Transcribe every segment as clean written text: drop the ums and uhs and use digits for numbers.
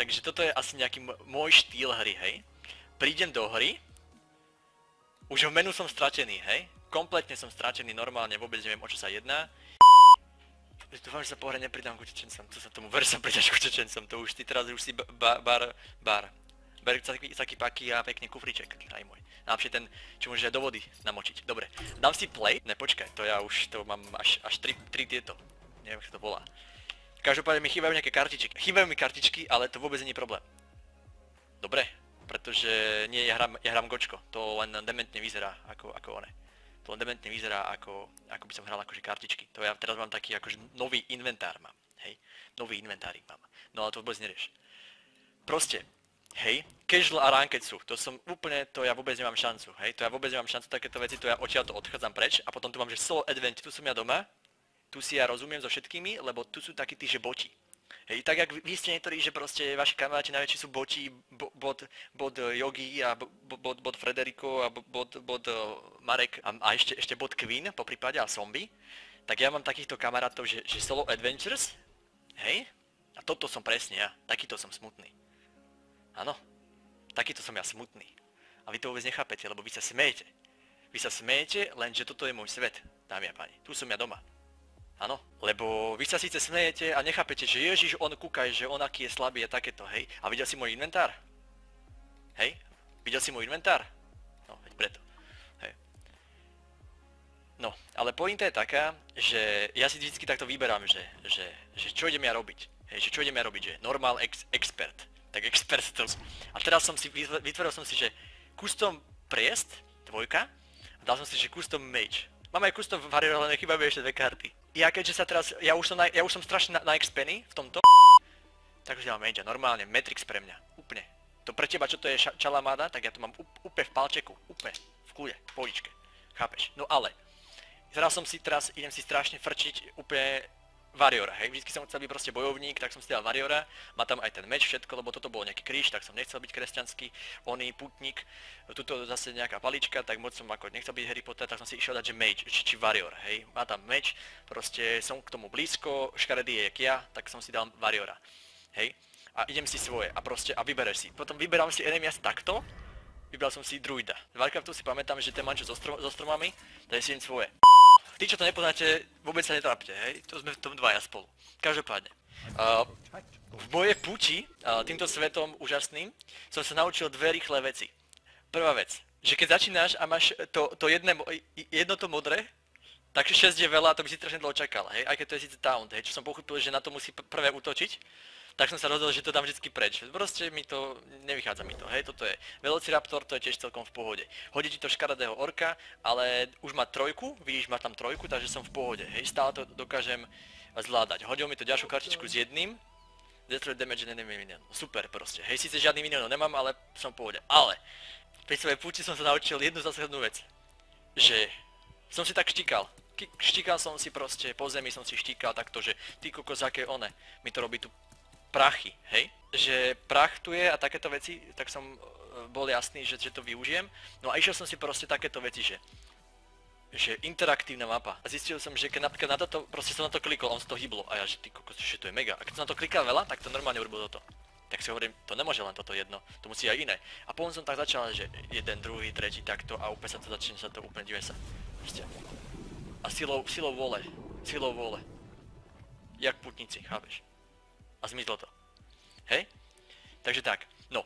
takže toto je asi nejaký môj štýl hry, hej. Prídem do hry, už v menu som stratený, hej. Kompletne som stratený, normálne vôbec neviem, o čo sa jedná. Dúfam, že sa po hre nepridám k utečencom, to sa tomu ver sa pridaš k utečencom, to už ty teraz už si bar. Ber taký paky a pekne kufriček, aj môj. Najlepšie ten, čo môžeš aj do vody namočiť. Dobre, dám si play, ne počkaj, to ja už to mám až 3 tieto, neviem, ako to volá. Každopádne mi chýbajú nejaké kartičky, chýbajú mi kartičky, ale to vôbec nie je problém. Dobre, pretože nie, ja hrám gočko, to len dementne vyzerá ako one. To len dementne vyzerá ako by som hral akože kartičky. To ja teraz mám taký akože nový inventár mám, hej. Nový inventárik mám, no ale to vôbec nerieš. Proste, hej, casual a ranked sú, to som úplne, to ja vôbec nemám šancu, hej. To ja vôbec nemám šancu takéto veci, to ja odtiaľto odchádzam preč a potom tu mám, že solo adventure, tu som ja doma. Tu si ja rozumiem so všetkými, lebo tu sú takí tí, že boti. Hej, tak jak vy ste niektorí, že proste vaši kamaráti najväčší sú boti, bod Yogi a bod Frederico a bod Marek a ešte bod Queen po prípade a zombie, tak ja mám takýchto kamarátov, že solo adventures, hej, a toto som presne ja, takýto som smutný. Áno, takýto som ja smutný. A vy to vôbec nechápete, lebo vy sa smejete. Vy sa smejete, lenže toto je môj svet, dámy a páni, tu som ja doma. Áno, lebo vy sa síce smejete a nechápete, že Ježiš, on kúkaj, že on aký je slabý a takéto, hej. A videl si môj inventár? Hej? Videl si môj inventár? No, veď preto. Hej. No, ale pointa je taká, že ja si vždycky takto vyberám, že čo idem ja robiť. Hej, že čo idem ja robiť, že normal expert. Tak expert to... A teraz som si, vytvoril som si, že custom priest, dvojka, a dal som si, že custom mage. Mám aj custom warrior, ale chýbajú ešte 2 karty. Ja keďže sa teraz, ja už som strašne na expenny v tomto, tak už mám mage, normálne, Matrix pre mňa, úplne. To pre teba, čo to je čalamáda, tak ja to mám úplne v palčeku, úplne, v kľude, v pohodičke, chápeš? No ale, teraz idem si strašne frčiť úplne Warriora, hej, vždycky som chcel byť proste bojovník, tak som si dal Warriora, má tam aj ten meč, všetko, lebo toto bolo nejaký kríž, tak som nechcel byť kresťanský, oný putník, tuto zase nejaká palička, tak moc som ako nechcel byť Harry Potter, tak som si išiel dať, že mage, či Warrior, hej, má tam meč, proste som k tomu blízko, škaredý je jak ja, tak som si dal Warriora, hej, a idem si svoje a proste, a vybereš si, potom vyberám si enemy asi takto, vybral som si druida, z Warcraftu si pamätám, že ten mančo so stromami, tak si idem svoje. Tí, čo to nepoznáte, vôbec sa netrápte, hej? To sme v tom dvaja spolu. Každopádne. V mojej púti, týmto svetom úžasným, som sa naučil 2 rýchle veci. Prvá vec, že keď začínaš a máš to jedno to modré, tak 6 je veľa a to by si strašne dlho čakal, hej? Aj keď to je síce taunt, hej? Čo som pochopil, že na to musí prvé útočiť, tak som sa rozhodol, že to dám vždycky preč. Proste mi to, nevychádza mi to, hej, toto je Velociraptor, to je tiež celkom v pohode. Hodí ti to škaredého orka, ale už má 3, vidíš, má tam 3, takže som v pohode, hej, stále to dokážem zvládať. Hodil mi to ďalšiu kartičku s 1, Destroy damage enemy minion, super proste, hej, síce žiadny minionov nemám, ale som v pohode. Ale, pri svojej púti som sa naučil jednu zásadnú vec, že som si tak štíkal. Štíkal som si proste, po zemi som si štíkal takto, že ty kokos, aké one, mi to robí tu prachy, hej? Že prach tu je a takéto veci, tak som bol jasný, že to využijem. No a išiel som si proste takéto veci, že interaktívna mapa. A zistil som, že keď napríklad na toto, proste som na to klikol, on sa to hýblo. A ja, že ty kokos, že to je mega. A keď som na to klikal veľa, tak to normálne urobil toto. Tak si hovorím, to nemôže len toto jedno, to musí aj iné. A potom som tak začal, že jeden, druhý, tretí, takto a úplne sa to úplne divím sa. Proste. A silou vôle. Jak putníci, chápeš? A zmizlo to. Hej? Takže tak, no.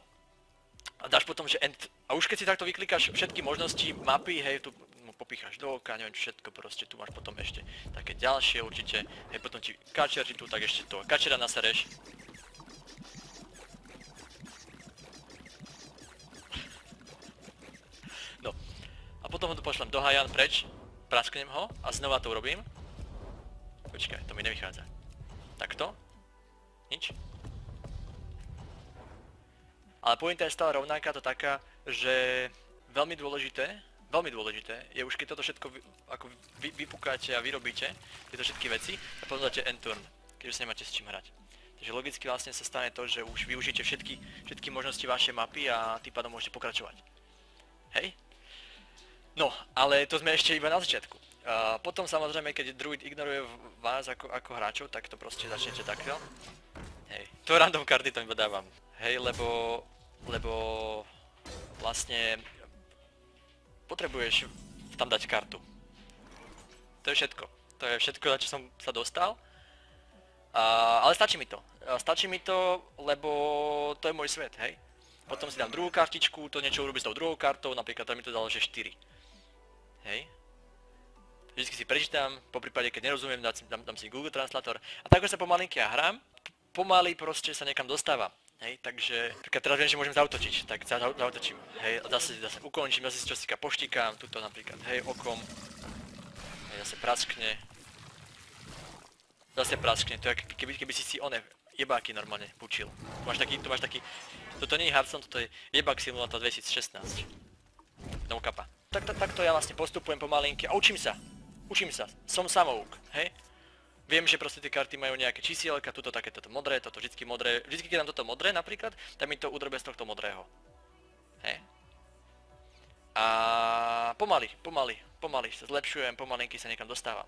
A dáš potom, že end. A už keď si takto vyklikáš všetky možnosti mapy, hej, tu popíchaš do oka, neviem všetko proste, tu máš potom ešte také ďalšie určite. Hej, potom ti kačeri tu, tak ešte toho kačera nasereš. No. A potom ho tu pošlem do Hajan preč, prasknem ho a znova to urobím. Počkaj, to mi nevychádza. Takto. Nič. Ale pointa je stále rovnaká, to taká, že veľmi dôležité je už keď toto všetko ako vypukáte a vyrobíte, tieto všetky veci, a potom dáte end turn, keďže sa nemáte s čím hrať. Takže logicky vlastne sa stane to, že už využijete všetky možnosti vašej mapy a tým pádom môžete pokračovať. Hej? No, ale to sme ešte iba na začiatku. Potom samozrejme, keď druid ignoruje vás ako hráčov, tak to proste začnete takto. Hej, to random karty to iba dávam. Hej, lebo vlastne potrebuješ tam dať kartu. To je všetko. To je všetko, na čo som sa dostal. Ale stačí mi to. Stačí mi to, lebo to je môj svet, hej. Potom si dám druhú kartičku, to niečo urobí s tou druhou kartou, napríklad to mi to dalo, že 4. Hej. Vždycky si prečítam, poprípade keď nerozumiem, dám si Google Translator. A tak sa pomalinky ja hrám, pomaly proste sa niekam dostávam. Hej, takže teraz viem, že môžem zautočiť, tak zautočím. Hej, zase ukončím, zase si čosika poštíkam, tuto napríklad, hej, okom. Hej, zase praskne. Zase praskne, to je keby si one jebáky normálne pučil. Tu máš taký, toto nie je Hearthstone, toto je jebák Simulator 2016. No kapa. Takto ja vlastne postupujem pomalinky a učím sa, som samouk, hej. Viem, že proste tie karty majú nejaké čísielka, tuto toto modré, toto vždycky modré, vždycky keď dám toto modré napríklad, tak mi to udrbe z tohto modrého. Hej. A pomaly sa zlepšujem, pomalinky sa niekam dostávam.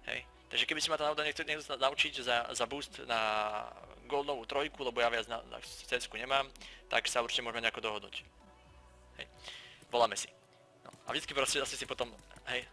Hej. Takže keby si ma to náhodou niekto naučiť za boost na goldovú trojku, lebo ja viac na CS-ku nemám, tak sa určite môžeme nejako dohodnúť. Hej. Voláme si. No. A vždycky proste asi si potom, hej.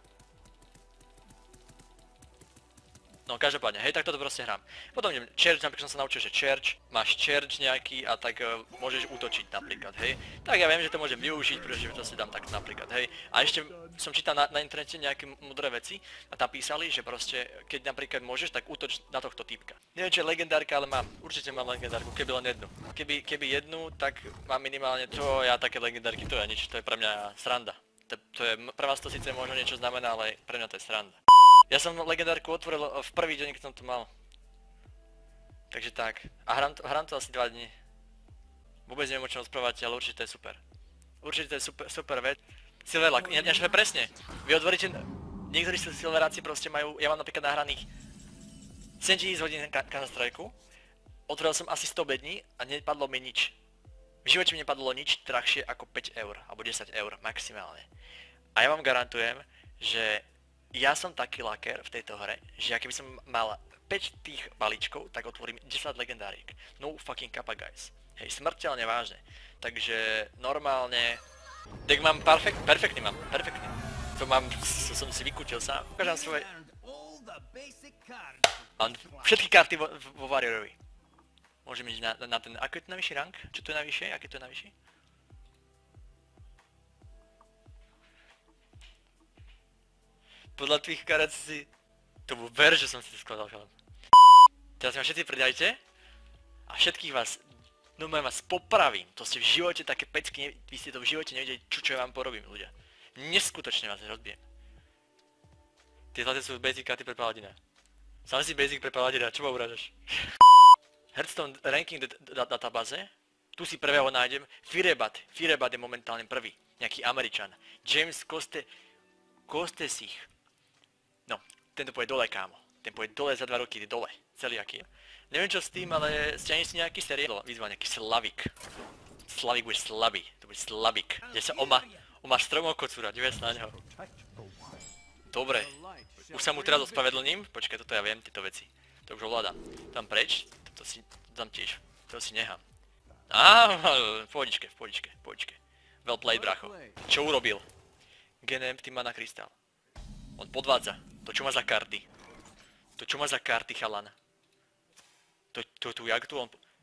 No každopádne, hej, tak toto proste hrám. Potom idem Church, napríklad som sa naučil, že Church, máš Church nejaký a tak môžeš útočiť napríklad, hej. Tak ja viem, že to môžem využiť, pretože to si dám tak napríklad, hej. A ešte som čítal na internete nejaké mudré veci a tam písali, že proste, keď napríklad môžeš, tak útoč na tohto týpka. Neviem, čo je legendárka, ale mám, určite mám legendárku, keby len jednu. Keby jednu, tak mám minimálne to, ja také legendárky, to je nič, to je pre mňa sranda. To je, pre vás to síce možno niečo znamená, ale pre mňa to je sranda. Ja som legendárku otvoril v prvý deň, keď som to mal. Takže tak. A hrám to asi 2 dní. Vôbec neviem o čom rozprávať, ale určite to je super. Určite to je super vec. Silverlock, presne. Vy otvoríte, niektorí silveráci proste majú, ja mám napríklad nahraných 7000 hodín Counter-Strike'u. Otvoril som asi 100 bední a nepadlo mi nič. V živote mi nepadlo nič drahšie ako 5 eur, alebo 10 eur maximálne. A ja vám garantujem, že ja som taký laker v tejto hre, že ja keby som mal 5 tých balíčkov, tak otvorím 10 legendáriek. No fucking kappa guys. Hej, smrteľne vážne. Takže normálne... Tak mám perfektný mám. To som si vykútil sám. Ukážam svoje... Mám všetky karty vo Warriorovi. Môžem ísť na ten... Ako je to najvyšší rank? Čo to je najvyššie? Aké to je najvyššie? Podľa tvých karet si... Tomu ver, že som si to skladal, chalan. Teraz ma všetci pridajte. A všetkých vás... No vás popravím. To ste v živote také pecky... Vy ste to v živote nevideli, čo ja vám porobím, ľudia. Neskutočne vás rozbijem. Tie zlaté sú basic karty pre paladina. Sám si basic pre paladina, čo ma urážaš? Hearthstone ranking databáze. Tu si prvého nájdem. Firebat je momentálne prvý. Nejaký Američan. James Kostesich. No, tento pôjde dole, kámo. Ten pôjde dole za 2 roky, dole. Celý aký je. Neviem čo s tým, ale ste ani si nejaký seriál vyzval, nejaký Slavik. Slavik bude slabý, to bude slabik. Kde sa oma stromov kocúra, divaj sa na neho. Dobre, už sa mu teraz ospravedlním. Počkaj, toto ja viem, tieto veci. To už ovládam. Tam preč, toto si dám tiež. To si nechám. V pohodičke. Well played, bracho. Čo urobil? Empty mana krystál. On podvádza. To čo má za karty? Chalan?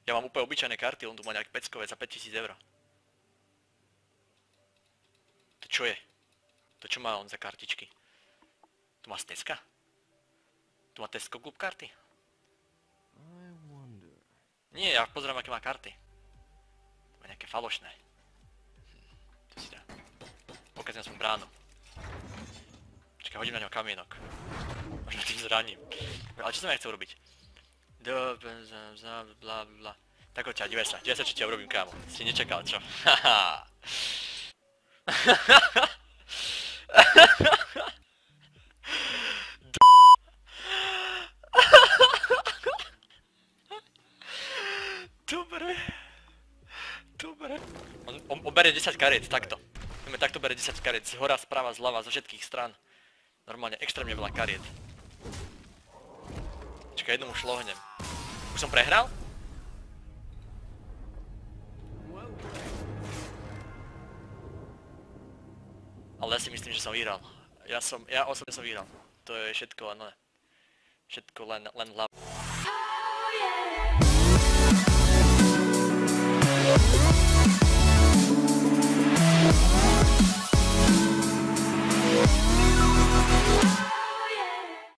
Ja mám úplne obyčajné karty, on tu má nejaké peckové za 5000 eur. To čo je? To čo má on za kartičky? Tu má Teska? Tu má Tesco Club karty? Nie, ja pozerám aké má karty. To má nejaké falošné. To si dá. Pokazím aspoň bránu. Čakaj, hodím na ňo kamienok. Možno tým zraním. Ale čo som ja chcel urobiť? Bla. Tak oťa, divaj sa, čo ťa urobím, kámo. Si nečakal, čo? Haha. Dobre. On berie 10 kariet, takto. Takto berie 10 kariet, z hora, sprava, zľava, zo všetkých strán. Normálne extrémne veľa kariet. Čakaj, jednu mu šlohnem. Už som prehral? Ale ja si myslím, že som vyhral. Ja osobne som vyhral. To je všetko len hlav.